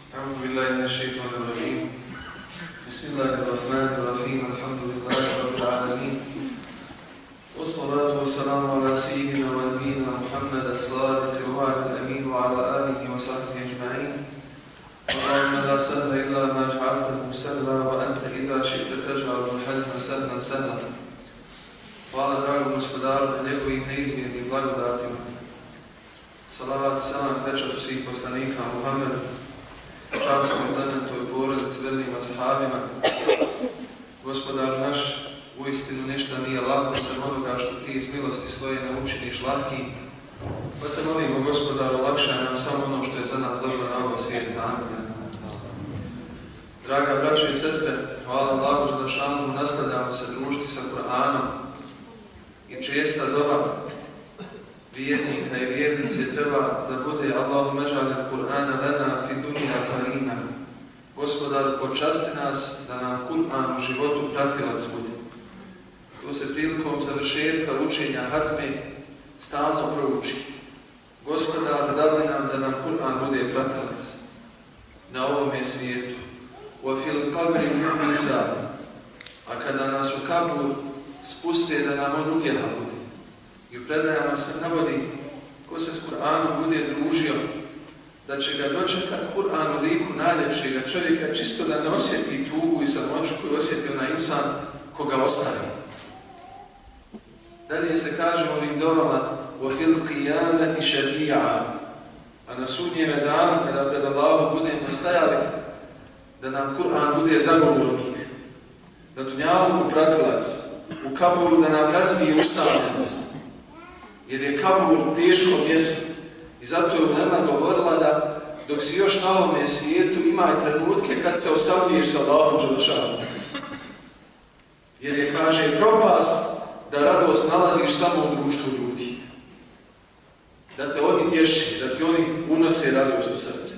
أعوذ بالله من الشيطان الرجيم بسم الله الرحمن الرحيم الحمد لله رب العالمين والصلاة والسلام على سيدنا ونبينا محمد الصادق الوعد الأمين وعلى آله وصحبه أجمعين اللهم لا سهل إلا ما جعلته سهلا وأنت إذا شئت تجعل الحزن سهلا سهلا. Hvala dragom gospodaru na njegovim neizmjernim blagodatima. Salavat salam pečatu svih poslanika Muhammedu, časnom plementu i porodici, vernim ashabima. Gospodaru naš, uistinu ništa nije lako sem onoga što ti iz milosti svoje ne učiniš lahkim. Pa te molimo, gospodaru, olakšaj nam samo ono što je za nas dobro na ovom svijetu. Amin. Draga braćo i sestre, hvala Allahu dželešanu, nastavljamo se družiti sa Kur'anom i česta doba vjernika i vjernice treba da bude Allahumma ež'al Kur'ana lana fi dunya qarina. Gospodaru, počasti nas da nam Kur'an u životu pratilac bude. To se prilikom završetka učenja hatme stalno prouči. Gospodaru, dali nam da nam Kur'an bude pratilac na ovome svijetu. Wa fil qabri misa. A kada nas u kabur spuste da nam on utjeha bude. I u predajama se navodi ko se s Kur'anom bude družio, da će ga dočekat Kur'an u liku najljepšega čovjeka, čisto da ne osjeti tugu i samoću koju osjeti onaj insan koga ostavi. Dalje se kaže u ovim dovama وَفِي الْقِيَامَةِ شَفِيعًا. A na sudnjeme danu, kada pred Allahom budemo stajali, da nam Kur'an bude zagovornik, da dunjaluku pratilac, u kaburu da nam razvije usamljenost. Jer je kabur teško mjesto. I zato je ulema govorila da dok si još na ovome svijetu ima trenutke kad se osamljuješ sa Allahom dželešanu. Jer je, kaže, propast da radost nalaziš samo u društvu ljudi. Da te oni tješi, da ti oni unose radost u srce.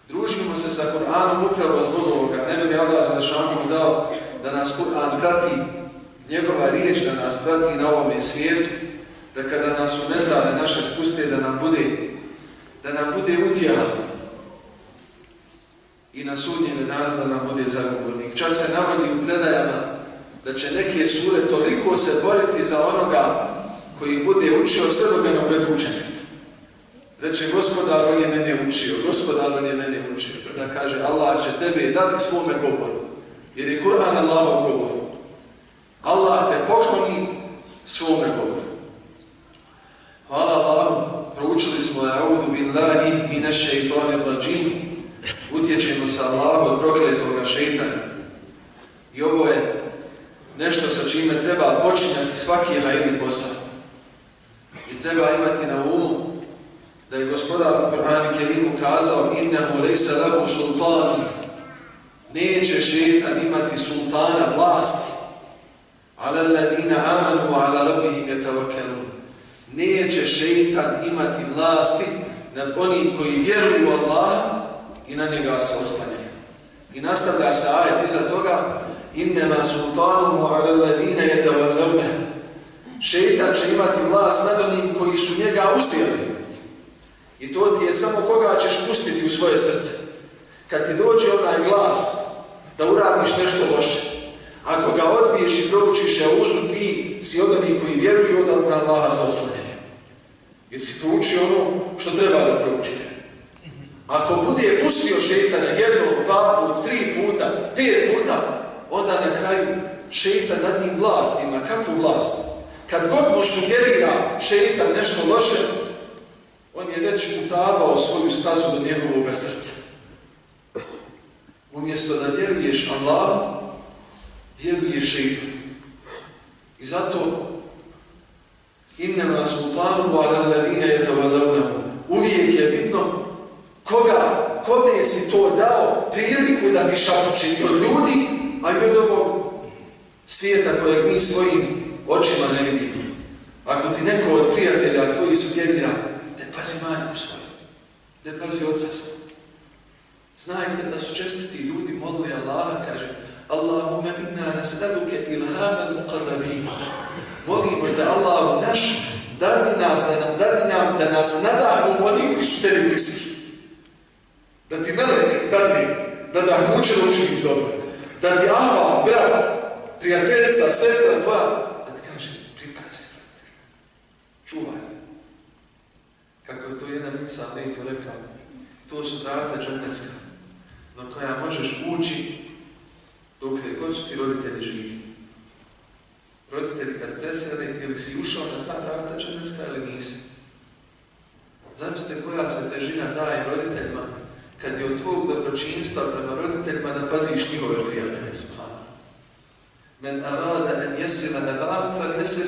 Družimo se sa Kur'anom upravo zbog ovoga. Ne bi li Allah dželešanu dao da nas Kur'an prati, njegova riječ da nas prati na ovome svijetu, da kada nas u mezare naše spuste da nam bude utjeha i na sudnjeme danu da nam bude zagovornik. Čak se navodi u predajama da će neke sure toliko se boriti za onoga koji bude učio sve dok ga ne uvedu učenik. Reče, gospodar, on je mene učio, gospodar, on je mene učio. Da kaže, Allah će tebe dati svome govoru, jer je Kur'an Allahov govor. Allah te pokloni svome govoru. Hvala Allahu, proučili smo A'udhu billahi minash shaitanir rajim, utječemo sa Allahu od prokletoga šeitana. I ovo je nešto sa čime treba počinjati svaki hajni posao. I treba imati na umu da je gospodar u Kur'anu Kerimu kazao innahu lejsa lahu sultan, neće šeitan imati sultana vlasti, ala alladina amanu wa ala rabbihim yatawakkalun. Neće šeitan imati vlasti nad onim koji vjeruju u Allaha i na njega se oslanjaju. I nastavlja se ajet iza toga innama sultanuhu ala alladina yatawallawna. Šeitan će imati vlast nad onim koji su njega uzeli. I to ti je samo koga ćeš pustiti u svoje srce. Kad ti dođe onaj glas da uradiš nešto loše, ako ga odbiješ i proučiš Auzu, ti si od onih koji vjeruju da na Allaha se oslanjaju. Jer si proučio ono što treba da proučiš. Ako bude pustio šeitana jednom, dva put, 3 puta, 5 puta, onda na kraju šeitan nad njim vlast ima. Kakvu vlast? Kad god mu sugerira šeitan nešto loše, on je već utabao svoju stazu do njegovog srca. Umjesto da vjeruješ Allahu, vjeruješ šeitanu. I zato innama sultanuhu ala alladina yatawallawnahu. Uvijek je bitno kome si to dao priliku da ti šapuči od ljudi, a i od ovog svijeta kojeg mi svojim očima ne vidimo. Ako ti neko od prijatelja tvoji sugerira, ne pazi majku svoju, ne pazi oca svoju. Znajte da su čestiti ljudi molili Allaha, kaže Allahumma inna nas'aluke ilhaman muqarrabin. Molimo da Allahu naš da nas nadahnu oni koji su tebi bliski. Da ti melek dadne, da muče da učiniš dobro. Da ti ahva, brat, prijateljica, sestra tvoja, da ti kaže, pripazi, čuvaj. Kako je to jedan insan lijepo rekao, to su vrata džennetska, na koja možeš ući dok god su ti roditelji živi. Roditelji kad presele, ili si ušao na ta vrata džennetska ili nisi. Zamislite koja se težina daje roditeljima kad je od tvojeg dobročinstva prema roditeljima da paziš njihove prijatelje. Men arada en jesira nebavu fal jesir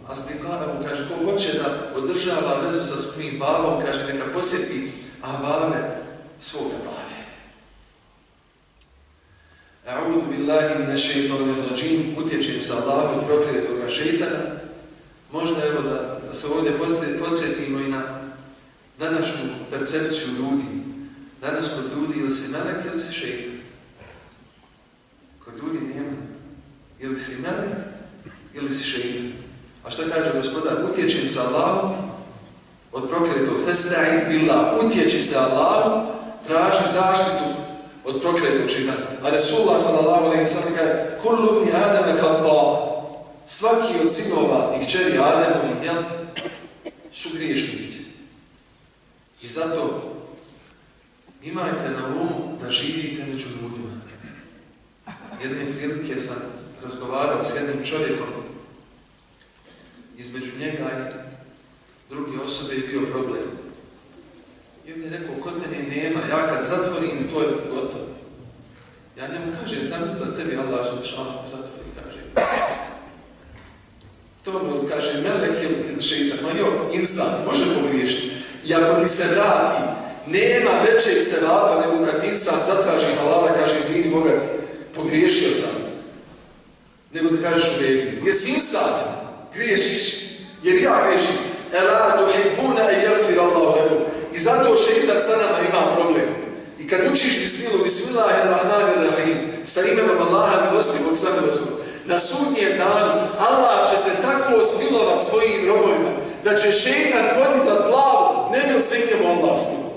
asdiqavu, kaže, ko hoće da održava vezu sa svojim babom, kaže, neka posjeti abave svoga babe. A'udhu billahi mine šeitanir rajim, utječem sa Allahu od prokletoga šeitana. Možda evo da se ovdje podsjetimo i na današnju percepciju ljudi. Danas kod ljudi ili si melek ili si šeitan. Kod ljudi nema. Ili si melek ili si šeitan. A što kaže Gospodar? Utječem se Allahu od prokletog. Festa'id billah. Utječi se Allahu, traži zaštitu od prokletog šeitana. A Resulullah sallallahu alejhi ve sellem kaže: kullu ibni Adama khata'. Svaki od sinova i kćeri Ademovih su griješnici. I zato imajte na umu da živite među ljudima. Jedne prilike sam razgovarao s jednim čovjekom. Između njega i druge osobe je bio problem. I on je rekao, kod mene nema, ja kad zatvorim, to je gotovo. Ja njemu kažem, znam da tebi Allah šalno zatvori, kaže. To mi kaže, melek ili šeitan, ma jo, insan, može pogriješiti. I ako ti se vrati, nema većeg sevapa nego kad insan zatraži halala, kaže, izvini Boga ti, pogriješio sam. Nego da kažeš u redu, jer si insan, griješiš, jer ja griješim. Ela tuhibbuna an yaghfira Allahu lakum. I zato šeitan sa nama ima problem. I kad učiš bismillahirrahmanirrahim, sa imenom Allaha milostivog samilosnog, na sudnjem danu Allah će se tako smilovat svojim robovima da će šeitan podizat glavu, ne bil se idemo Allah smilovat.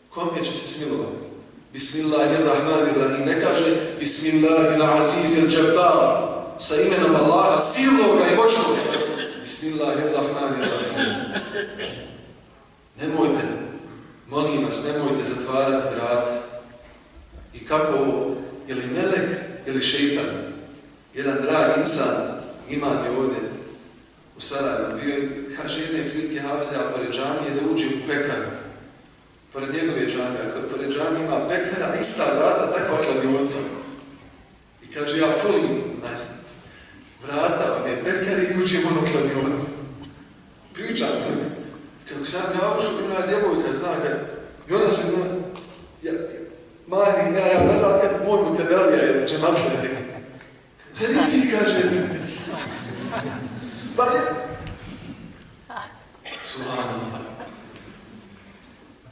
Kome će se smilovat? Bismillahirrahmanirrahim, ne kaže Bismillahirrahmanirrahim, sa imenom Allaha silnoga i moćnoga. Bismillahirrahmanirrahim. Nemojte, molim vas, nemojte zatvarati vrata. I kako ovo, je li melek ili šeitan? Jedan drag insan, imam je ovdje u Sarajevu, bio je, kaže, jedne prilike Hafzija pored džamije da uđe u pekaru. Pored njegove džamije, ako pored džamije ima pekara, ista vrata, takva hladionica. I kaže, ja fulim vrata, on je pekar i uđem ono hladionica. Pričam me. Kako sam ja ušao, ona djevojka zna, i ona se zna, Mani, ja ne znam kad moj mutebelija je džematlja nekada. Zar i ti, kaže, pa je... Subhanallah.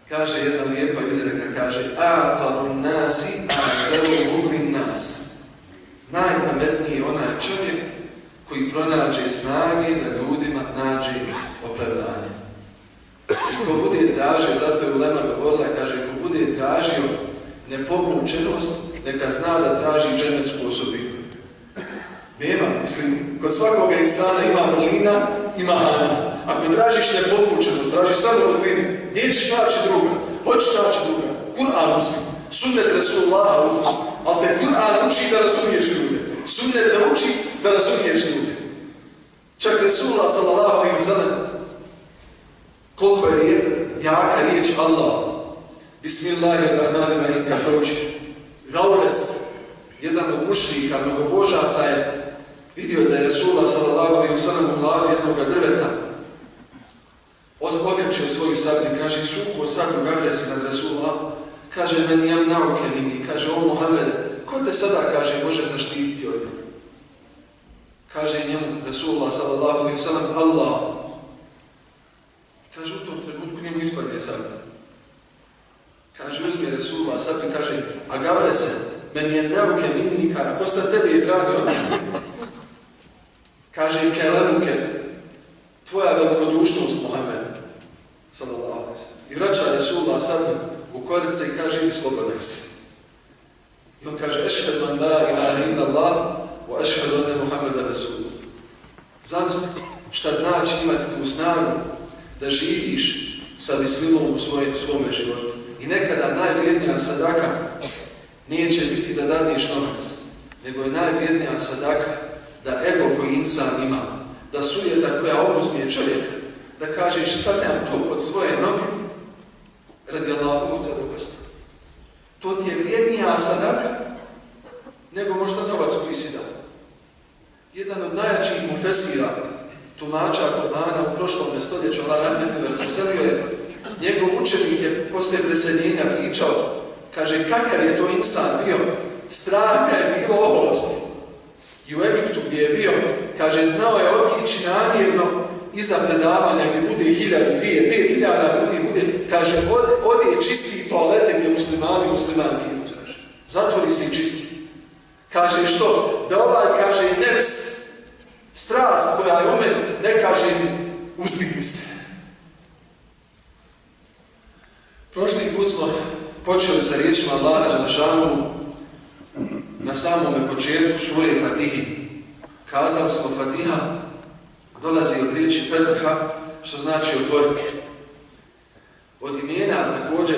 Kaže jedna lijepa izreka, kaže, a'talu nasi a'talu lin nas. Najpametniji je onaj čovjek koji pronađe snage da ljudima nađe opravdanje. I ko bude tražio, zato je ulema govorila, kaže, ko bude tražio nepomučenost, neka zna da traži džennetsku osobinu. Nema, mislim, kod svakoga insana ima vrlina, ima mana. Ako tražiš nepomučenost, tražiš samo vrline, nećeš naći druga, hoćeš naći druga. Kur'an uzmi, sunnet Resulullaha uzmi, ali te Kur'an uči da razumiješ ljude. Sunnet te uči da razumiješ ljude. Čak Resulullah sallallahu alejhi ve sellem, koliko je jaka riječ Allah. Bismillahirrahmanirrahim, kad proći. Gaures, jedan od mušrika, mnogobožaca, je vidio da je Resulullah sallallahu alejhi ve sellem u glavi jednog drveta okačio svoju sablju, kaže, suko sablju Gavresi nad Resulullah, kaže, meni jem nauke mini, kaže, o Muhammed, ko te sada, kaže, može zaštititi od njega? Kaže njemu Resulullah sallallahu alejhi ve sellem, Allah. Kaže, u tom trenutku njemu ispadne sablja. Kaže, uzmi Resulullah sablju, kaže, a Gavrese, meni jem nauke mini, kaže, ko sad tebi je brani od njega? Kaže, kelemuke, tvoja velikodušnost, Muhammed, I vraća Resulullah sad u korice i kaže idi slobodan si. I on kaže ešhedu an la ilaha illallah wa ešhedu anne Muhammeda Rasulullah. Zamisli šta znači imati tu snagu da živiš sa bismilom u svome životu. I nekada najvrijednija sadaka neće biti da dadneš novac, nego je najvrijednija sadaka da ego koji insan ima, da sujeta koja obuzmije čovjeka, da kažeš stavljam to pod svoje noge radi Allahovog zadovoljstva. To ti je vrijednija sadaka nego možda novac koji si dao. Jedan od najjačih mufesira, tumača Kur'ana u prošlom stoljeću, Allah rahmetine preselio je, njegov učenik je poslije preseljenja pričao, kaže kakav je to insan bio, strah ga je bilo oholosti. I u Egiptu gdje je bio, kaže znao je otići namjerno iza predavanja gdje bude 1000, 2000, 5000 ljudi bude, kaže ode čisti toalete gdje muslimani, muslimanki, kaže, zatvori se i čisti. Kaže što? Da ovaj, kaže, nefs, strast koja je u meni, ne kaže mi, uzdigni se. Prošli put smo počeli sa riječima Allaha Đelešanu na samome početku sure Fatihi. Kazali smo Fatiha dolazi od riječi Fetha, što znači otvoriti. Od imena također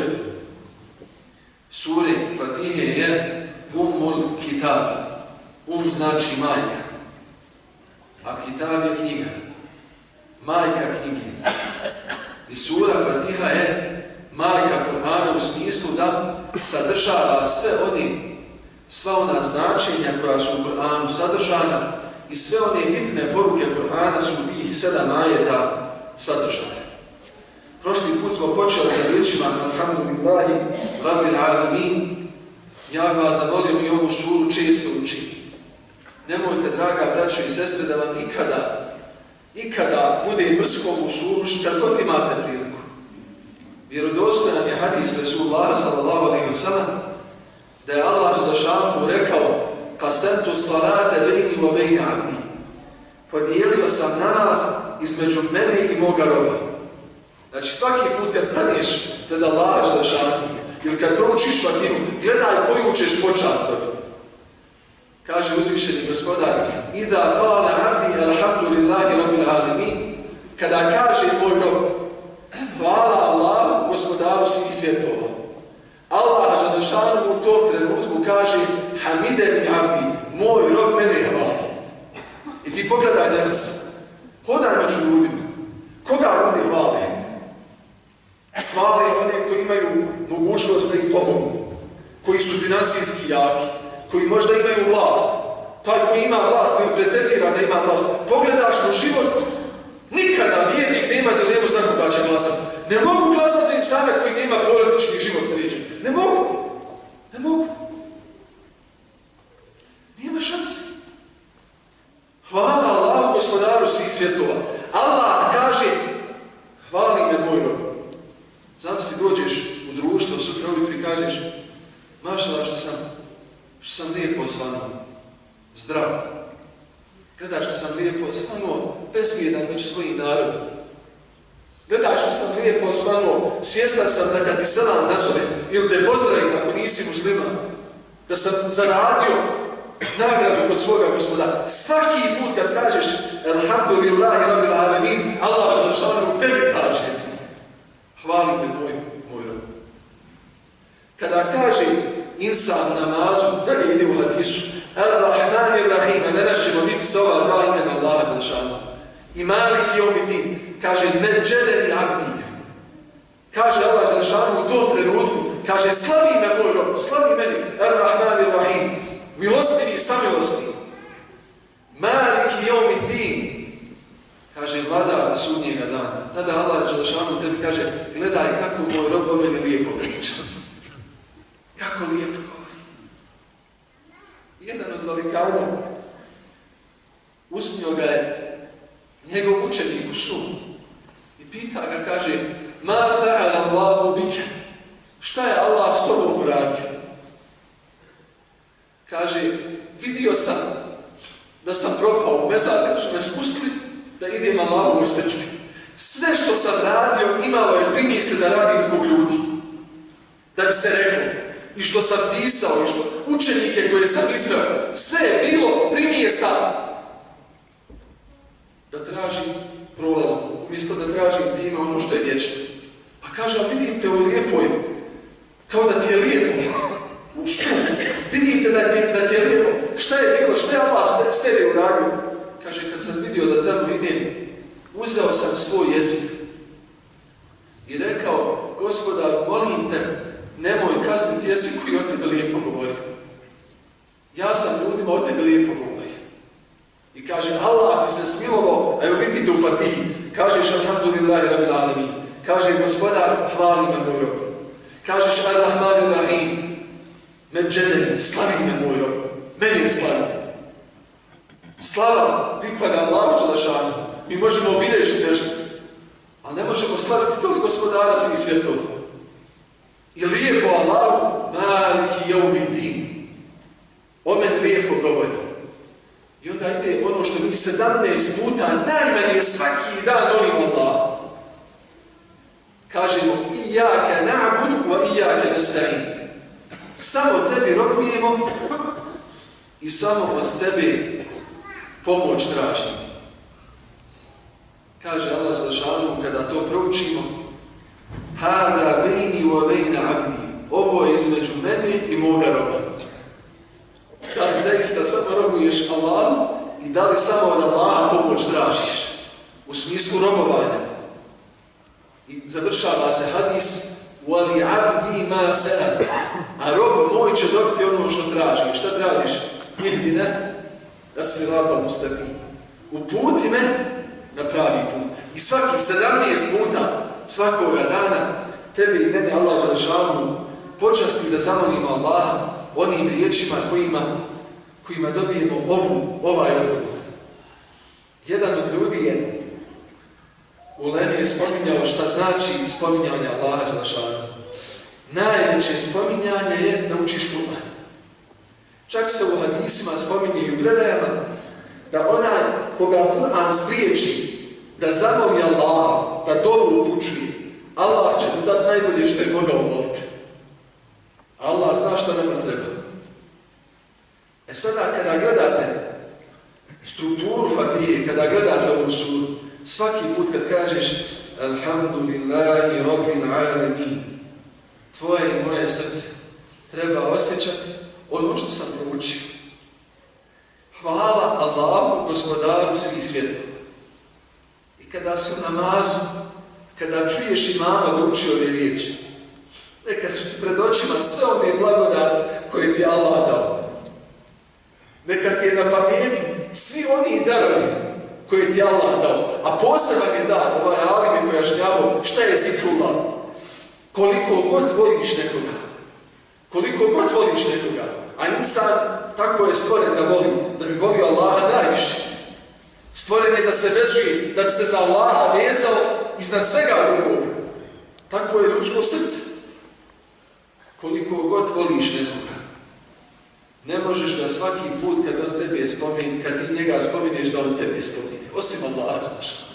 sure Fatihe je Ummul Kitab. Znači majka. A Kitab je knjiga. Majka knjige. I sura Fatiha je majka Kur'ana u smislu da sadržava sva ona značenja koja su u Kur'anu sadržana i sve one bitne poruke Kur'ana su u tih 7 ajeta sadržane. Prošli put smo počeli sa riječima Alhamdulillahi Rabbil Alamin. Ja bih vas zamolio i ovu suru često učiti. Nemojte, draga braćo i sestre, da vam ikada bude mrsko u suru kad god imate priliku. Vjerodostojan je hadis Resulullah sallallahu alejhi ve sellem da je Allah Đelešanu rekao qasamtu salate bejni wa bejni abdi. Podijelio sam namaz između mene i moga roba. Znači svaki put kad staneš pred Allah Đelešanu ili kad proučiš Fatihu, gledaj koju ćeš počati dobiti. Kaže uzvišeni gospodar Ida qala abdi alhamdulillahi rabbil alamin. Kada kaže moj rob hvala Allahu, gospodaru svih svjetova. Allah Đelešanu u tom trenutku kaže hamideni abdi, moj rob mene hvali. I ti pogledaj danas, hodaj među ljudima. Koga ljudi hvale? Hvale one koji imaju mogućnost da ih pomogu, koji su financijski jaki, koji možda imaju vlast. Taj koji ima vlast ili pretendira da ima vlast. Pogledaš mu život, nikada vjernik nema dilemu za koga će glasati. Ne mogu glasati za insana koji nema porodični život sređen. Ne mogu. Ne mogu. Nema šanse. Hvala Allahu, gospodaru svih svjetova. Allah kaže, hvali me moj rob. Zamisli, dođeš u društvo sutra ujutro i kažeš, mašala što sam lijepo osvanuo, zdrav. Gledaš što sam lijepo osvanuo, besmijedan među svojim narodom. Gledaš što sam lijepo osvanuo, svjestan sam da kad ti selam nazove ili te pozdravim ako nisi musliman, da sam zaradio nagradu kod svoga gospodara. Svaki put kad kažeš Alhamdulillahi Rabbil Alamin, Allah Đelešanu tebi kaže hvali me moj rob. Kada kaže insan namazu, da li ide u hadisu Ar-Rahman Ar-Rahim, a danas ćemo biti sa ova dva imena Allaha Đelešanu. I Malik Jomidin kaže Međedeni Abdi. Kaže Allah Đelešanu u tom trenutku, kaže slavi me moj rob, slavi meni Ar-Rahman Ar-Rahim, milostivi i samilosti. Malik Jomidin kaže vladar sudnjega dana. Tada Allah Đelešanu tebi kaže gledaj kako moj rob o meni lijepo priča. Kako lijepo govori. Jedan od velikana usmio ga je njegov učenik u snu i pita ga, kaže ma fa'ala Allahu bika, šta je Allah s tobom uradio? Kaže, vidio sam da sam propao u mezar kad su me spustili da idem Allahovoj srđbi. Sve što sam radio imalo je primisli da radim zbog ljudi. Da bi se reklo. I što sam pisao, i što učenike koje sam izveo, sve je bilo primije sam. Da tražim prolazno, umjesto da tražim time ono što je vječno. Pa kaže, a vidim te u lijepoj, kao da ti je lijepo. Vidim te da ti je lijepo. Šta je bilo, šta je Allah s tebe uradio? Kaže, kad sam vidio da tamo idem, uzeo sam svoj jezik i rekao, Gospodar, molim te, nemoj kazniti jezik koji o tebe lijepo govori. Ja sam ljudima o tebe lijepo govori. I kaže, Allah mi se smilovao, evo vidite u Fatihi, kažeš alhamdulillahi rabbil alamin, kaže Gospodar, hvali me moj rob. Kažeš ar-Rahman ar-Rahim, međedeni, slavi me moj rob, meni je slavi. Slava pripada Allahu dželešanu. Mi možemo obilježiti nešto, ali ne možemo slaviti tog Gospodara svih svjetova. I lijepo Allahu, maliki jeumid-din. O meni lijepo govori. I onda ide ono što mi 17 puta najmanje svaki dan molimo Allah. Kažemo, ijake na'budu wa ijake nasta'in. Samo tebi robujemo i samo od tebe pomoć tražimo. Kaže Allah dželešanu kada to proučimo, hada bejni wa bejna abdi. Ovo je između mene i moga roba. Da li zaista samo robuješ Allahu i da li samo od Allaha pomoć tražiš? U smislu robovanja. I završava se hadis wali abdi ma sa'al. A rob moj će dobiti ono što traži. Šta tražiš? Ihdina as-siratal mustaqim. Uputi me na pravi put. I svaki 17 puta svakoga dana tebe i mene Allah dželešanu počasti da zamolimo Allaha onim riječima kojima dobijemo ovaj odgovor. Jedan od ljudi je u Ulemi je spominjao šta znači spominjanje Allaha dželešanu. Najveće spominjanje je da učiš Kur'an. Čak se u hadisima spominje i u predajama da onaj koga Kur'an spriječi da zamoli Allaha, da dovu upučuje, Allah će mu dati najbolje što je mogao moliti. Allah zna šta nema treba. Sada kada gledate strukturu Fatihe, kada gledate ovu suru, svaki put kad kažeš alhamdulillahi rabbil alamin, tvoje i moje srce treba osjećati ono što sam proučio. Hvala Allahu, Gospodaru svih svjetova. I kada si u namazu, kada čuješ imama da uči ove riječi, neka su ti pred očima sve one blagodati koje ti Allah dao. Neka ti je na pameti svi oni darovi koje ti Allah dao. A poseban je dar, ovaj alim je pojašnjavao šta je zikrullah. Koliko god voliš nekoga, koliko god voliš nekoga, a insan tako je stvoren da voli, da bi volio Allaha najviše. Stvoren je da se vezuje, da bi se za Allaha vezao iznad svega drugog. Tako je ljudsko srce. Koliko god voliš nekoga, ne možeš da svaki put kad on tebe spomeni, kad ti njega spominješ da on tebe spomeni. Osim Allaha dželešanu.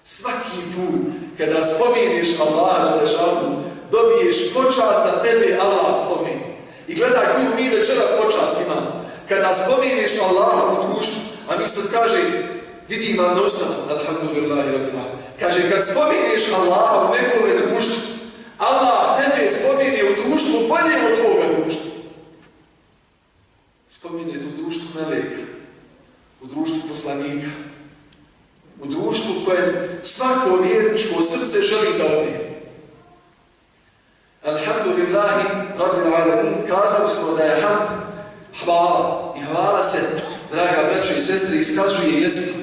Svaki put kada spominješ Allaha dželešanu, dobiješ počast da tebe Allah spomeni. I gledaj koju mi večeras počast imamo. Kada spominješ Allaha u društvu, a mi sad kaže, vidim vam na osnovu, alhamdulillahi rabbil alamin. Kaže, kad spominješ Allaha u nekome društvu, Allah tebe spomeni u društvu bolje od tvoga društva. Spominjete u društvu meleka, u društvu poslanika, u društvu koje svako vjerničko srce želi da ode. Alhamdulillahi rabbil alamin, kazali smo da je hamd hvala. I hvala se, draga braćo i sestre, iskazuje jezikom.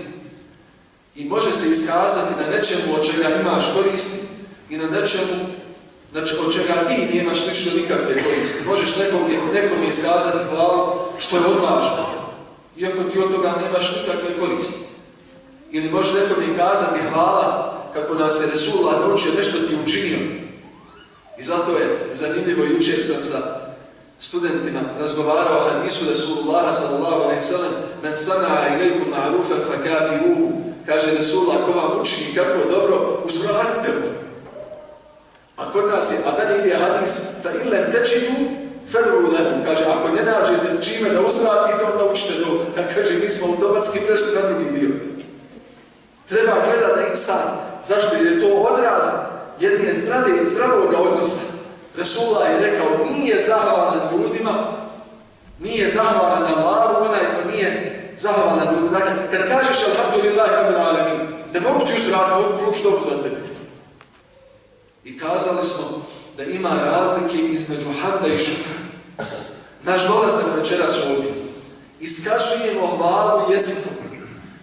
I može se iskazati na nečemu od čega imaš koristi i na nečemu od čega ti nemaš lično nikakve koristi. Možeš nekom iskazati hvalu što je odvažno, iako ti od toga nemaš nikakve koristi. Ili možeš nekom kazati hvala kako nas je Resulullah naučio, nešto ti učinio. I zato je zanimljivo, jučer sam sa studentima razgovarao o hadisu Resulullaha sallallahu alejhi ve sellem, men sana'a ilaykum ma'rufan fakafi'uhu. kaže Resulullah, ako vam učini kako dobro, uzvratite mu. A kod nas je, a dalje ide hadis, fa illem tečidu, fedru lehu. Kaže, ako ne nađete čime da uzvratite, onda učite do. Kaže, mi smo automatski prešli na drugi dio. Treba gledati na insan. Zašto? Jer je to odraz jedne zdravog odnosa. Resulullah je rekao, nije zahvalan ljudima, nije zahvalan Allahu, onaj ko nije zahvalan ljudima. Dakle, kad kažeš alhamdulillahi rabbil alamin, ne mogu ti uzvratiti, mogu pručiti dobro za tebe. I kazali smo da ima razlike između hamda i šukra. Naš dolazak večeras ovdje. Iskazujemo hvalu jezikom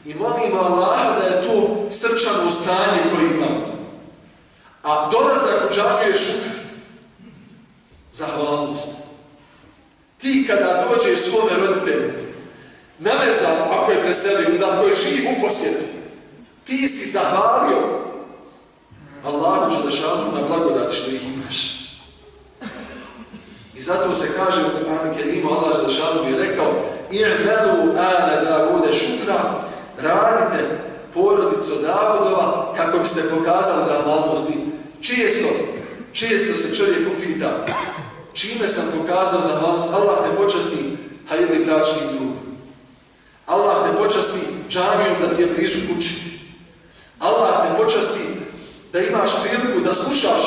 i molimo Allaha da je to srčano stanje koje imamo. A dolazak u džamiju je šukr. Zahvalnost. Ti kada dođeš svome roditelju, navezan ako je preselio, da ako je živ u posjetu, ti si zahvalio Allahu dželešanu na blagodati što ih imaš. I zato se kaže u Kur'anu Kerimu, Allah dželešanu je rekao: "I'malu ala Davuda šukra", radite porodicu Davodova kako biste pokazali zahvalnosti. Često se čovjek upita, čime sam pokazao zahvalnost? Allah te počasti hajli bračnim drugom. Allah te počasti džamijom da ti je blizu kući. Allah te počasti da imaš priliku da slušaš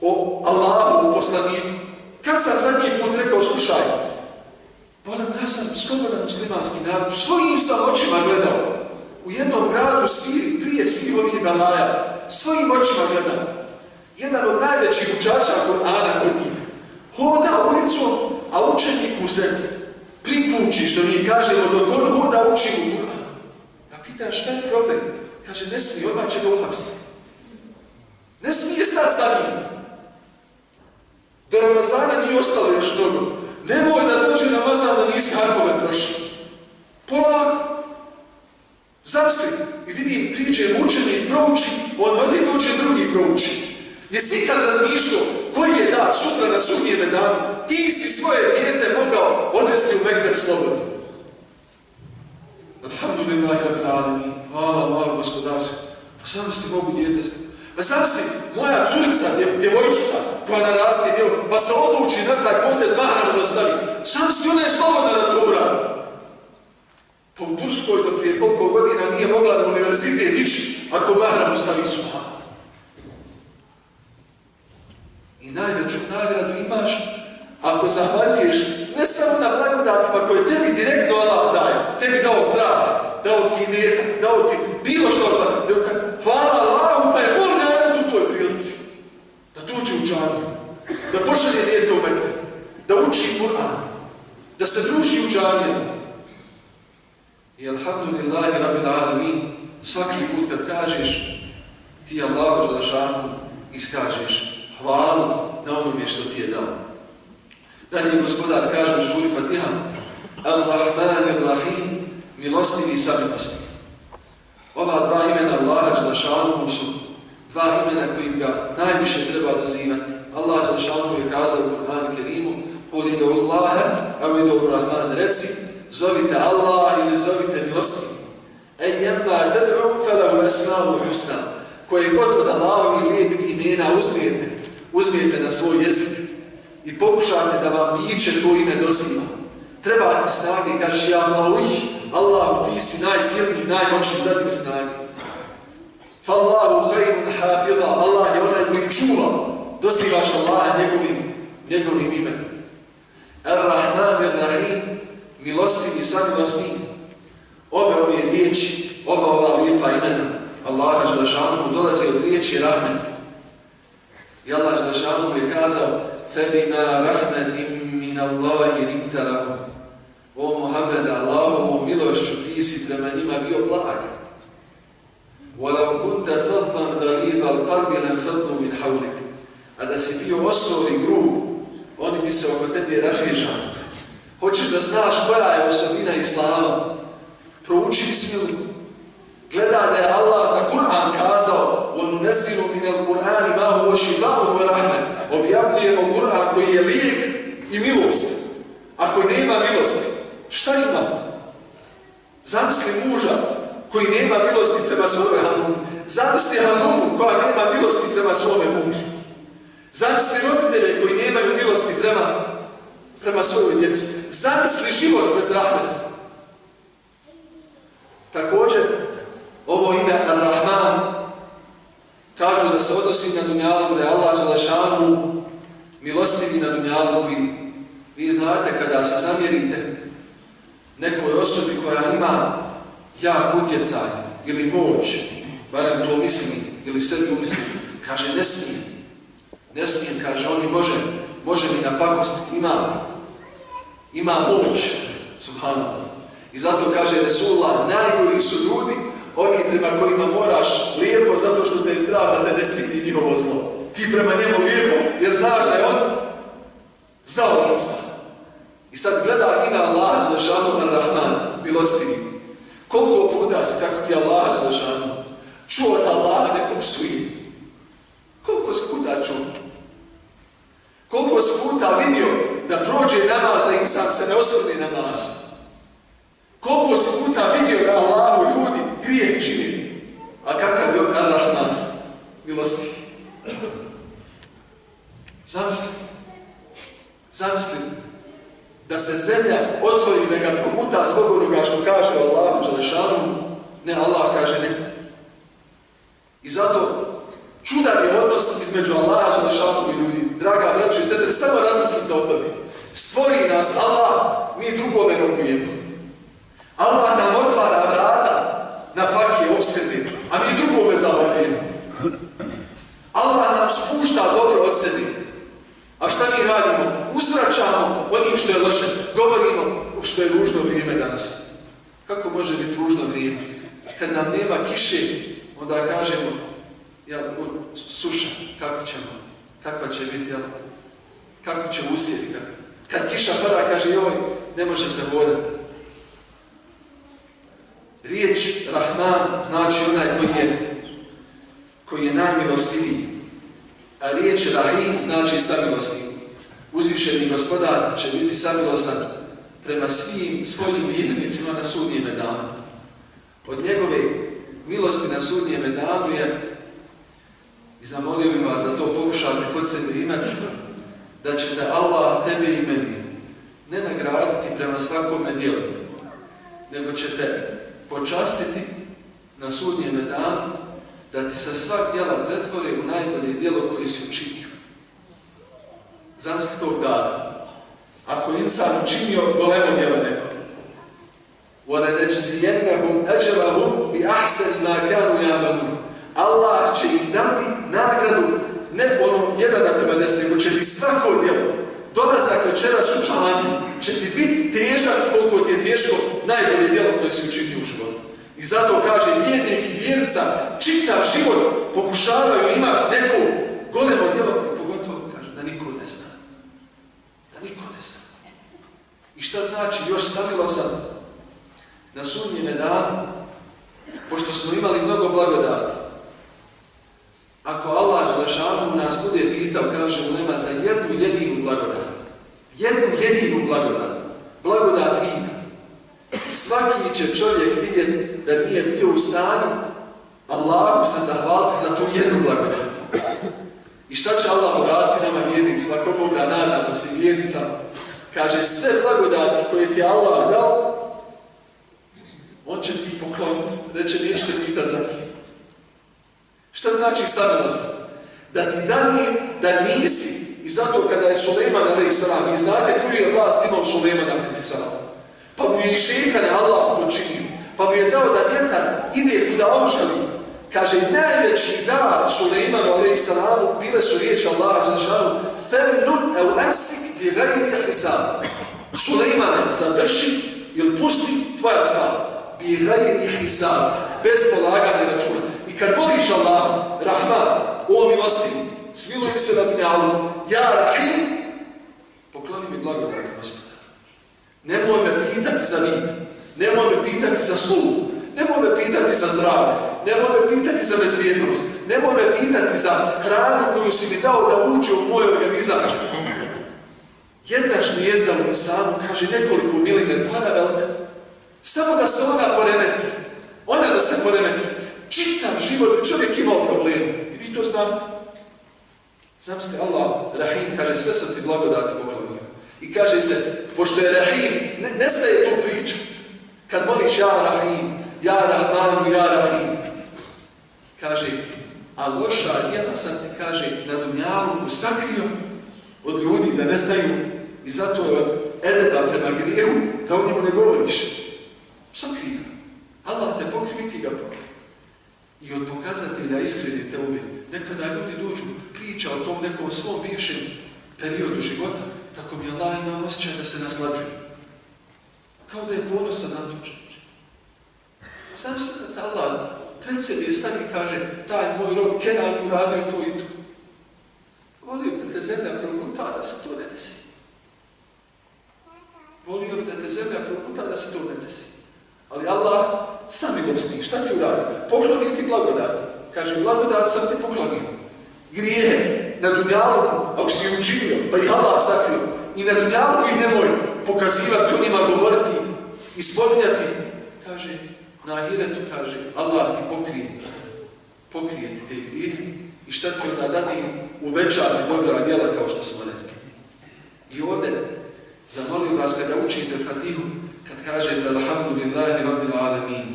o Allahu, o poslaniku. Kad sam zadnji put rekao slušaj, ja sam slobodan muslimanski narod, svojim sam očima gledao. U jednom gradu Siriji, prije svih ovih belaja, svojim očima gledao. Jedan od najvećih učača Kur'ana kod njih. Hoda ulicom, a učeniku se priključi, što mi kažemo, dok on hoda uči u Kur'an. A pita šta je problem? Kaže, ne smije, odmah će ga uhapsiti. Ne smije stati sa njim. Do Ramazana nije ostalo još mnogo. Nemoj da dođe Ramazan da nisi harfove prošli. Polako. Zamisli, i vidim, priđe učenik prouči, on ovdje dođe drugi prouči. Jesi ikad razmišljao koji je dan sutra na sudnjeme danu, ti si svoje dijete mogao odvesti u Mekteb slobodno. Alhamdulillahi rabbil alamin. Hvala Allah, gospodar. Pa sam si mogu dijete. Pa sam si moja curica, djevojčica, koja naraste, pa se odluči na taj potez mahramu da stavi. Sam si ona je slobodna da to uradi. Pa u Turskoj do prije koliko godina nije mogla na univerzitet ići ako mahramu stavi subhana. I najveću nagradu imaš ako zahvaljuješ ne samo na blagodatima koje tebi direktno Allah daje, tebi dao zdravlje, dao ti imetak, dao ti bilo što, hvala Allahu pa je Bog nagradu u toj prilici. Da dođe u džamiju, da pošalje dijete u Mekteb, da uči Kur'an, da se druži u džamiju. I alhamdulillahi rabbil alamin, svaki put kad kažeš ti Allahu dželešanu iskažeš hvalu na onome što ti je dao. Dalje gospodar kaže u suri Fatiha: Ar-Rahman Ar-Rahim, milostivi i samilosni. Ova dva imena Allaha dželešanu su dva imena kojim ga najviše treba dozivati. Allah dželešanu je kazao u Kur'anu Kerimu: Kul idu Allaha, a idu Ar-Rahman, reci, zovite Allah ili zovite milostivi. Ejjemma tad'u falahu al-asma'ul husna. Koje god od Allahovih lijepih imena uzmijete na svoj jezik i pokušate da vam biće to ime doziva. Treba ti snage i kažeš ja Allahu ti si najsilniji, najmoćniji, da mi snage. Fallahu khayrun hafiza, Allah je onaj koji čuva, dozivaš Allaha njegovim imenom. Ar-Rahman Ar-Rahim, milostiv i samilosni. Obe ove riječi, oba ova lijepa imena Allaha dželešanu dolazi od riječi rahmet. I Allah dželešanu je kazao: فَبِمَا رَحْمَةٍ مِّنَ اللَّهِ لِنْتَ لَهُمْ. O Muhammede, Allahovom milošću ti si prema njima bio blag. وَلَوْ كُنْتَ فَضًّا غَلِيظَ الْقَلْبِ لَانفَضُّوا مِنْ حَوْلِكَ. A da si bio osor i grub, oni bi se oko tebe razbježali. Hoćeš da znaš koja je osobina Islama? Prouči bismilu. Gledaj da je Allah za Kur'an kazao: وَنُنَزِّلُ مِنَ الْقُرْآنِ مَا هُوَ شِفَاءٌ وَرَحْمَةٌ. Objavljujemo Kur'an koji je lijek i milost. Ako nema milosti, šta ima? Zamisli muža koji nema milosti prema svome hanumu. Zamisli hanumu koja nema milosti prema svome mužu. Zamisli roditelje koji nemaju milosti prema svojoj djeci. Zamisli život bez rahmeta. Također, ovo ime Ar-Rahman kažu da se odnosi na dunjalu, da je Allah Đelešanu milostivi na dunjalu. Vi znate kada se zamjerite nekoj osobi koja ima jak utjecaj ili moć, barem to mislim, ili sebi umislim, kaže ne smijem, kaže on mi može mi napakostiti, ima moć, subhanallah. I zato kaže Resulullah, najgori su ljudi, oni prema kojima moraš lijepo zato što te je strah da te ne stigne njihovo zlo. Ti prema njemu lijepo jer znaš da je on zaonosa. I sad gleda ime Allah Đelešanu Ar-Rahman, milostivi. Koliko puta si kako ti Allah Đelešanu čuo da Allah neko psuje? Koliko si puta čuo? Koliko si puta vidio da prođe namaz, da insan se ne osvrne namazu? Koliko si puta vidio da Allahu ljudi grijeh čini? A kakav je Ar-Rahman, milostivi? Zamisli da se zemlja otvori, da ga promuta zbog onoga što kaže Allahu Đelešanu, ne, Allah kaže ne. I zato čudan je odnos između Allaha Đelešanu i ljudi. Draga braćo i sestre, samo razmislite o tome. Stvori nas Allah, mi drugome robujemo. Allah nam otvara vrata na fakije opskrbe, a mi drugome zahvaljujemo. Allah nam spušta dobro od sebe. A šta mi radimo? Uzvraćamo onim što je loše. Govorimo što je ružno vrijeme danas. Kako može biti ružno vrijeme? Kad nam nema kiše, onda kažemo, suša, kako ćemo? Kakva će biti, kako će usjeti? Kad kiša pada, kaže, joj, ne može se voditi. Riječ Rahman znači onaj koji je najmilostiviji. A riječ Rahim znači samilostiv. Uzvišeni gospodar će biti samilostan prema svim svojim vjernicima na sudnjeme danu. Od njegove milosti na sudnjeme danu je, i zamolio bih vas da to pokušate kod sebe imati, da ćete Allah tebe i meni ne nagraditi prema svakome djelu, nego ćete počastiti na sudnjeme danu da ti se svak djela pretvori u najbolje djelo koje si učinio. Zamisli tog dana. Ako insan učinio golemo djelo neko. وَلَنَجْزِيَنَّهُمْ أَجْرَهُمْ بِأَحْسَنِ مَا كَانُوا يَعْمَلُونَ. Allah će im dati nagradu, ne ono 1:10, nego će ti svako djelo. Dolazak večeras u džamiju će ti biti težak koliko ti je teško najbolje djelo koje si učinio u životu. I zato kaže vjernik i vjernica, čitav život pokušavaju imati neko golemo djelo, pogotovo kaže da niko ne zna. Da niko ne zna. I šta znači još samilostan? Na sudnjeme danu, pošto smo imali mnogo blagodati, ako Allah Đelešanu nas bude pitao, kaže ulema, za jednu jedinu blagodat, blagodat vina, svaki će čovjek vidjeti da nije bio u stanju Allahu se zahvaliti za tu jednu blagodat. I šta će Allah uraditi nama vjernicima, ako Bog da nadamo se vjernicama? Kaže, sve blagodati koje ti Allah dao, on će ti pokloniti, reče, nećete pitati za njih. Šta znači samilost? Da ti da nisi, i zato kada je Sulejman a.s. i znate koju je vlast imao Sulejman a.s. pa mu je i šeikane Allah počinio, pa mu je dao da vjetar ide kuda on želi. Kaže, najveći dar Sulejmanu a.s. bile su riječi Allaha Đelešanu femnun ev emsik bi gajri hisab. Sulejmane, završi ili pusti tvoja stvar. Bi gajri hisab, bez polaganja računa. I kad voliš Allah, Rahman, o milosti, smiluj mi se na dunjalu, ja Rahim, pokloni mi blagodati, Gospoda. Nemoj me pitati za vid, nemoj me pitati za sluhu, nemoj me pitati za zdravlje, nemoj me pitati za bezvjednost, nemoj me pitati za hranu koju si mi dao da uđe u moj organizam. Jedna žnijezda u insanu, kaže nekoliko milimetara velika, samo da se ona poremeti, Ona da se poremeti. Čitav život čovjek imao problemu. I vi to znate. Zamislite, Allah, Rahim, kaže, sve sam ti blagodati poklonio. I kaže se, pošto je Rahim, nestaje tu priča. Kad moliš ja Rahim, ja Rahmanu, ja Rahim. Kaže, a loša djela sam ti, kaže, na dunjaluku sakrio od ljudi da ne znaju i zato je od edeba prema grijehu da o njemu ne govoriš. Sakrio. Allah te pokrio i ti ga pokrio. I od pokazatelja iskrene teube, nekada ljudi dođu priča o tom nekom svom bivšem periodu života, tako mi Allah ima osjećaj da se naslađuje. Kao da je ponosan na to čovječe. Sam se da Allah pred sebi stavi i kaže, taj moj rob Kenan uradio to i to. Volio da te zemlja proguta da se to ne desi. Volio da te zemlja proguta da se to ne desi. Ali Allah sam milosni, šta ti uradio? Pokloni ti blagodat. Kaže, blagodat sam ti poklonio. Grijehe na dunjaluku, ako si učinio, pa ih Allah sakrio. I na dunjaluku ih nemoj pokazivati, o njima govoriti i spominjati. Kaže, na ahiretu kaže, Allah ti pokrije ti te grijehe i šta ti onda dani uvećati dobra djela kao što smo rekli. I ovdje zamolim vas kada učite Fatihu, kad kažete Alhamdulillahi Rabbil Alamin,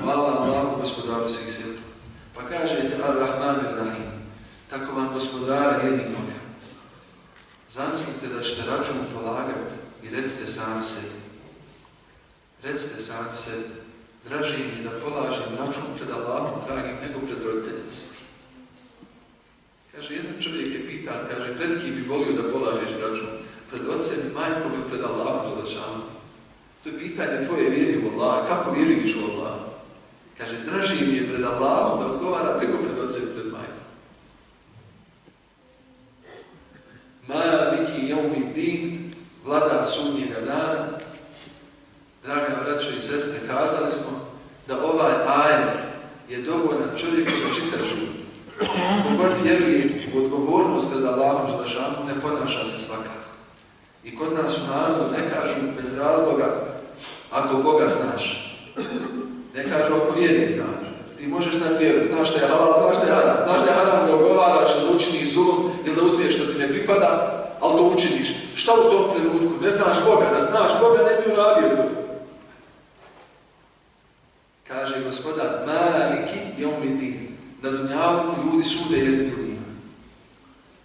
hvala Allahu gospodaru svih svjetova, pa kažete Ar-Rahman Ar-Rahim, tako vam gospodara jedinog. Zamislite da ćete račun polagati i recite sami sebi, draže mi je da polažem račun pred Allahom dragim nego pred roditeljima svojim. Kaže, jedan čovjek je pitan, kaže, pred kim bi volio da polažeš račun? Pred ocem i majkom ili pred Allahom želešanom? To je pitanje tvoje vjeri u Allah, kako vjeruješ u Allah? Kaže, draže mi je pred Allahom da odgovara nego pred ocem i pred majkom. Maliki Jaumiddin, vladar sudnjega dana. Draga braćo i sestre, kazali smo da ovaj ajet je dovoljan čovjeku da čita život. Kogod vjeruje u odgovornost pred Allahom želešanom, ne ponaša se svakako. I kod nas u narodu ne kažu bez razloga ako Boga znaš. Ne kažu ako vjernik znaš. Ti možeš znati vjeru, znaš što je halal, znaš što je haram. Znaš da je haram da ogovaraš, da učiniš zulum ili da uspiješ što ti ne pripada, ali to učiniš. Šta u tom trenutku? Ne znaš Boga, da znaš Boga ne bi uradio to. Kaže gospodar, Maliki Jaumiddin, na dunjaluku ljudi sude jedni drugima.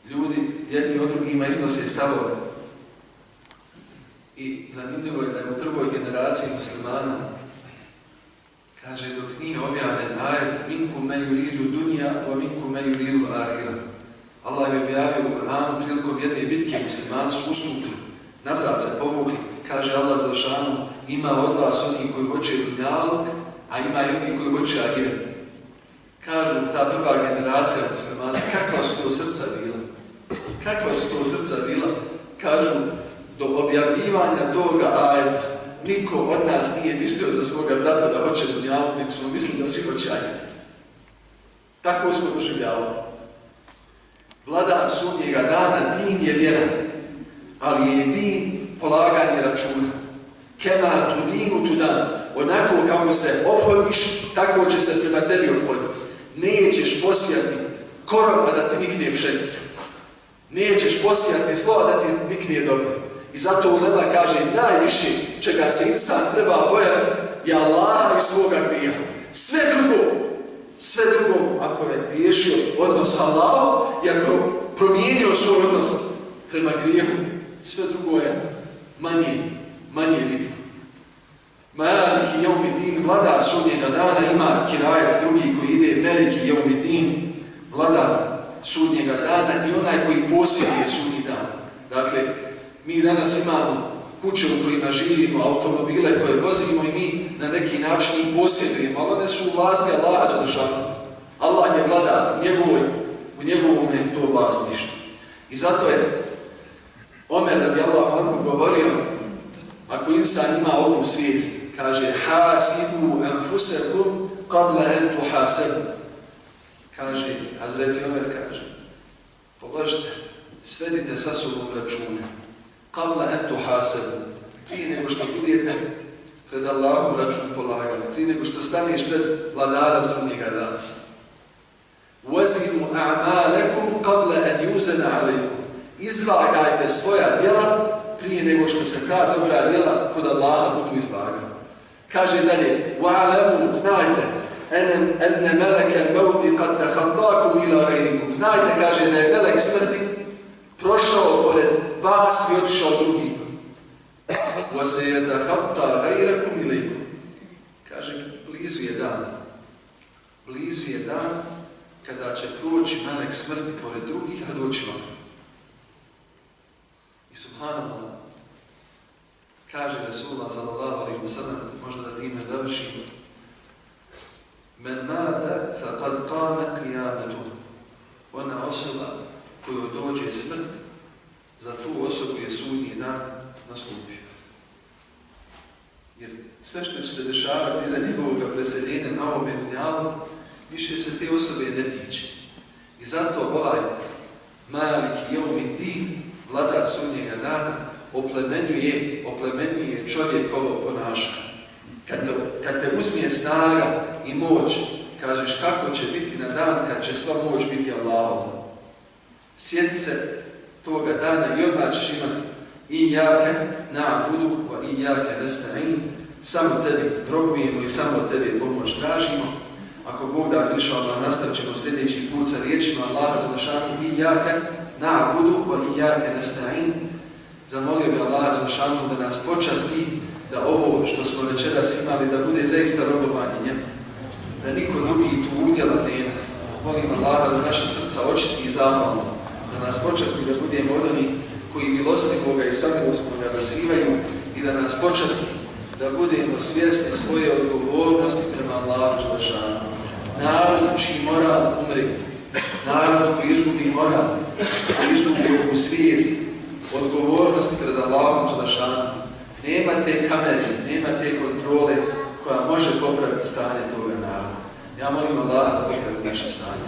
Ljudi jedni od drugima iznose stavove. I zanimljivo je da je u prvoj generaciji muslimana, kaže, dok nije objavljen ajet minkum men yuridu dunja wa minkum men yuridu ahira. Allah je objavio u Kur'anu prilikom jedne bitke muslimani su usnutili, nazad se povukli. Kaže Allah Đelešanu, ima od vas oni koji hoće dunjaluk, a ima i oni koji hoće ahiret. Kažu ta prva generacija muslimana, kakva su to srca bila? Kakva su to srca bila? Kažu, do objavljivanja toga ajeta niko od nas nije mislio za svoga brata da hoće dunjaluk, nego smo mislili da svi hoće ahiret. Tako smo doživljavali. Vladar sudnjega dana, din je vjera, ali je din polaganje računa. Kema tu dinu tu dan. Onako kako se ophodiš, tako će se prema tebi ophoditi. Nećeš posijati korov, a da ti nikne pšenica. Nećeš posijati zlo, a da ti nikne dobro. I zato ulema kaže, najviše čega se insan treba bojati je Allaha i svoga grija. Sve drugo, ako je riješio odnos sa Allahom i ako promijenio svoj odnos prema grijehu, sve drugo je manje bitno. Maliki Jaumiddin, vladar sudnjega dana, ima kirajet drugi koji ide, Meliki Jaumiddin, vladar sudnjega dana i onaj koji posjeduje sudnji dan. Dakle, mi danas imamo kuće u kojima živimo, automobile koje vozimo i mi na neki način ih posjedujemo, ali one su u vlasti Allaha Đelešanu. Allah je vladar u njegovom je to vlasništvo. I zato je Omer radijallahu anhu govorio, ako insan ima ovu svijest, kaže, hasibu anfusakum qabla an tuhasabu. Kaže, Hazreti Omer kaže, položite, svedite sa sobom račune, qabla an tuhasabu, prije nego što budete pred Allahom račun polagali, prije nego što staneš pred vladara sudnjega dana. وَزِنُوا أَعْمَالَكُمْ قَبْلَ أَنْ يُوزَنَ عَلَيْكُمْ. Izvagajte svoja djela prije nego što se ta dobra djela kod Allaha budu izvagana. Kaže dalje, وَعَلَمُوا, znajte, أَنَّ مَلَكَ الْمَوْتِ قَدْ تَخَطَّاكُمْ إِلَى غَيْرِكُمْ. Znajte, kaže, da je melek smrti prošao pored vas i otišao drugim. وَسَيَتَخَطَّى غَيْرَكُمْ إِلَيْكُمْ. Kaže, blizu je dan kada će proći melek smrti pored drugih, a doći vam. I subhanallah, kaže Rasulullah sallallahu alejhi ve sellem, možda da time završimo, men mata faqad qama qiyamatuhu. Ona osoba koju dođe smrt, za tu osobu je sudnji dan nastupio. Jer sve što će se dešavati iza njegovog preseljenja na ovome dunjalu, više se te osobe ne tiče. I zato ovaj Malik Jevmiddin, vladar sudnjega dana, oplemenjuje čovjekovo ponašanje. Kad te uzmije snaga i moć, kažeš kako će biti na dan kad će sva moć biti Allahova. Sjeti se toga dana i odmah ćeš imati Iyake na'budu wa Iyake nasta'in. Samo tebi robujemo i samo tebi pomoć tražimo. Ako Bog da inšallah, nastavit ćemo sljedeći put sa riječima Allaha Đelešanu Iyake na'budu wa Iyake nasta'in. Zamolio bi Allaha Đelešanu da nas počasti, da ovo što smo večeras imali da bude zaista robovanje njemu. Da niko drugi tu udjela nema. Molim Allaha da naša srca očisti i zahvalno. Da nas počasti da budemo od onih koji milostivoga i samilosnoga nazivaju i da nas počasti da budemo svjesni svoje odgovornosti prema Allahu Đelešanu. Narod čiji moral umre, narod koji izgubi moral, koji izgubi ovu svijest, odgovornosti pred Allahom Đelešanu. Nema te kamere, nema te kontrole koja može popraviti stanje toga naroda. Ja molim Allaha da popravi naše stanje.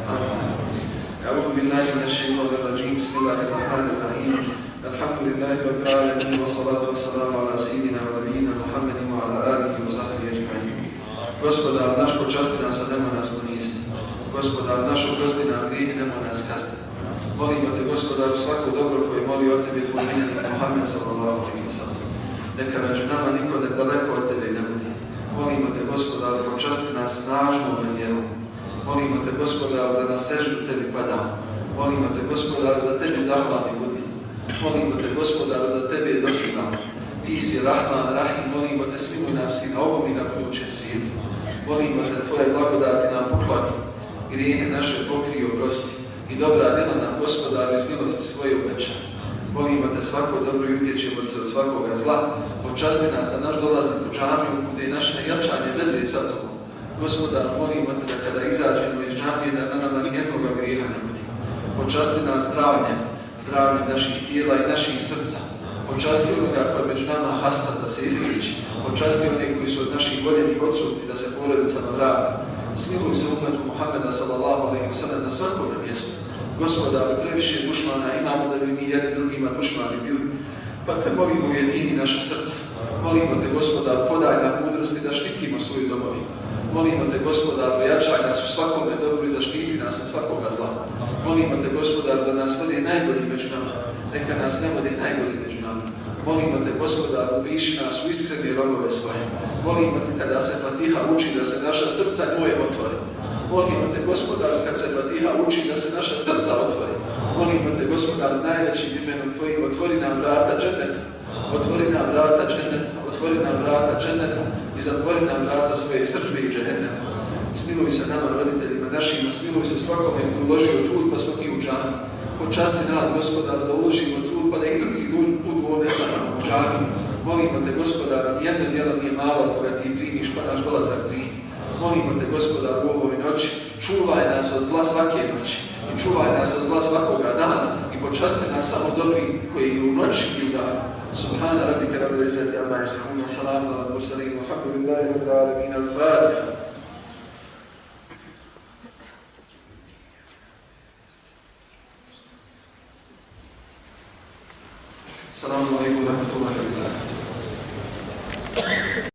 A'udhu billahi minash shaitanir rajim. Bismillahirrahmanirrahim. Alhamdulillahi rabbil alamin, wassalatu wassalamu ala sayyidina wa nabiyyina Muhammedin wa ala alihi wa sahbihi ajma'in. Gospodar naš, počasti nas, a nemoj nas poniziti. Gospodar naš, oprosti nam grijehe, nemoj nas kazniti. Molimo te, Gospodaru, svako dobro koje moli od tebe tvoj miljenik Muhammed sallallahu alejhi ve sellem. Neka među nama niko ne daleko od tebe ne bude. Molimo te, Gospodaru, počasti nas snažnom vjerom. Molimo te, Gospodaru, da nas seždu tebi padamo. Molimo te, Gospodaru, da tebi zahvalni budimo. Molimo te, Gospodaru, da tebi je dosadamo. Ti si Rahman, Rahim, molimo te, smiluj nam si na ovom i na budućem svijetu. Molimo te, tvoje blagodati nam pokloni, grijehe naše pokrij, oprosti i dobra djela nam, Gospodaru, iz milosti svoje uveća. Molimo te svako dobro i utječemo se od svakoga zla. Počasti nas da naš dolazak u džamiju bude i naše jačanje veze sa tobom. Gospodar, molimo te da kada izađemo iz džamije da na nama nijednoga grijeha ne bude. Počasti nas zdravljem naših tijela i naših srca. Počasti onoga koja među nama hasta da se izliječi. Počasti one koji su od naših voljenih odsutni da se porodicama vrati. Smiluj se umetu Muhammeda sallallahu alejhi ve sellem na svakom mjestu. Gospodaru, previše dušmana imamo da bi mi jedni drugima dušmani bili, pa te molimo ujedini naša srca. Molimo te, Gospodaru, podaj nam mudrosti da štitimo svoju domovinu. Molimo te, Gospodaru, jačaj nas u svakome dobru i zaštiti nas od svakoga zla. Molimo te, Gospodaru, da nas vode najbolji među nama, neka nas ne vode najbolji među nama. Molimo te, Gospodaru, piši nas u iskrene robove svoje. Molimo te, kada se Fatiha uči, da se naša srca moje otvore. Molimo te, Gospodaru, kad se Fatiha uči, da se naša srca otvore. Molimo te, Gospodaru, najvećim imenom tvojim, otvori nam vrata dženneta. Otvori nam vrata dženneta, otvori nam vrata dženneta i zatvori nam vrata svoje srdžbe i džehennema. Smiluj se nama, roditeljima našima, smiluj se svakome koji uložio trud, pa smo mi u džami. Počasti nas, Gospodaru, da uložimo trud, pa da i drugi budu ovdje sa nama u džami. Molimo te, Gospodaru, jedno djelo nije malo koga ti primiš, pa naš dolazak primi. Molimo te, Gospodaru, u ovoj noći, čuvaj nas od zla svake noći i čuvaj nas od zla svakoga dana i počasti nas samo dobri koji i u noći i u danu. Subhana rabbika rabbil izzati amma yasifun wa salamun alal mursalin walhamdulillahi rabbil alamin. Al-Fatiha. Assalamu alaikum wa rahmatullahi wa barakatuh.